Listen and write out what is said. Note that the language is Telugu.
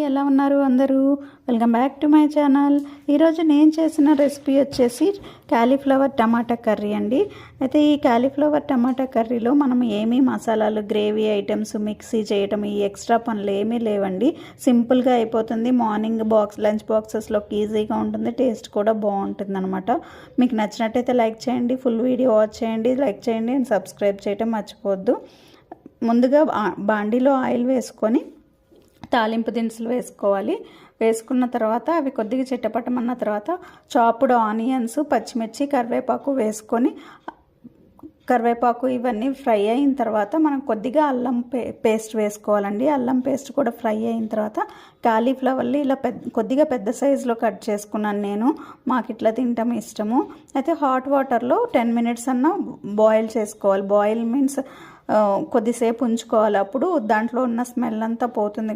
ఎలా ఉన్నారు అందరూ? Welcome back to my channel. ఈరోజు నేను చేసిన రెసిపీ వచ్చేసి కాలీఫ్లవర్ టమాటా కర్రీ అండి. అయితే ఈ కాలీఫ్లవర్ టమాటా కర్రీలో మనం ఏమీ మసాలాలు, గ్రేవీ ఐటమ్స్ మిక్సీ చేయటం ఈ ఎక్స్ట్రా పనులు ఏమీ లేవండి. సింపుల్గా అయిపోతుంది. మార్నింగ్ లంచ్ బాక్సెస్లోకి ఈజీగా ఉంటుంది. టేస్ట్ కూడా బాగుంటుంది అనమాట. మీకు నచ్చినట్టయితే లైక్ చేయండి, ఫుల్ వీడియో వాచ్ చేయండి, లైక్ చేయండి అండ్ సబ్స్క్రైబ్ చేయటం మర్చిపోవద్దు. ముందుగా బాండీలో ఆయిల్ వేసుకొని తాలింపు దినుసులు వేసుకోవాలి. వేసుకున్న తర్వాత అవి కొద్దిగా చిట్టపట్టమన్న తర్వాత చాప్డ్ ఆనియన్స్, పచ్చిమిర్చి, కరివేపాకు వేసుకొని కరివేపాకు ఇవన్నీ ఫ్రై అయిన తర్వాత మనం కొద్దిగా అల్లం పేస్ట్ వేసుకోవాలండి. అల్లం పేస్ట్ కూడా ఫ్రై అయిన తర్వాత కాలీఫ్లవర్లు ఇలా కొద్దిగా పెద్ద సైజులో కట్ చేసుకున్నాను నేను. మాకు ఇట్లా తింటాం ఇష్టము. అయితే హాట్ వాటర్లో 10 minutes అన్న బాయిల్ చేసుకోవాలి. బాయిల్ మీన్స్ కొద్దిసేపు ఉంచుకోవాలి. అప్పుడు దాంట్లో ఉన్న స్మెల్ అంతా పోతుంది కదా.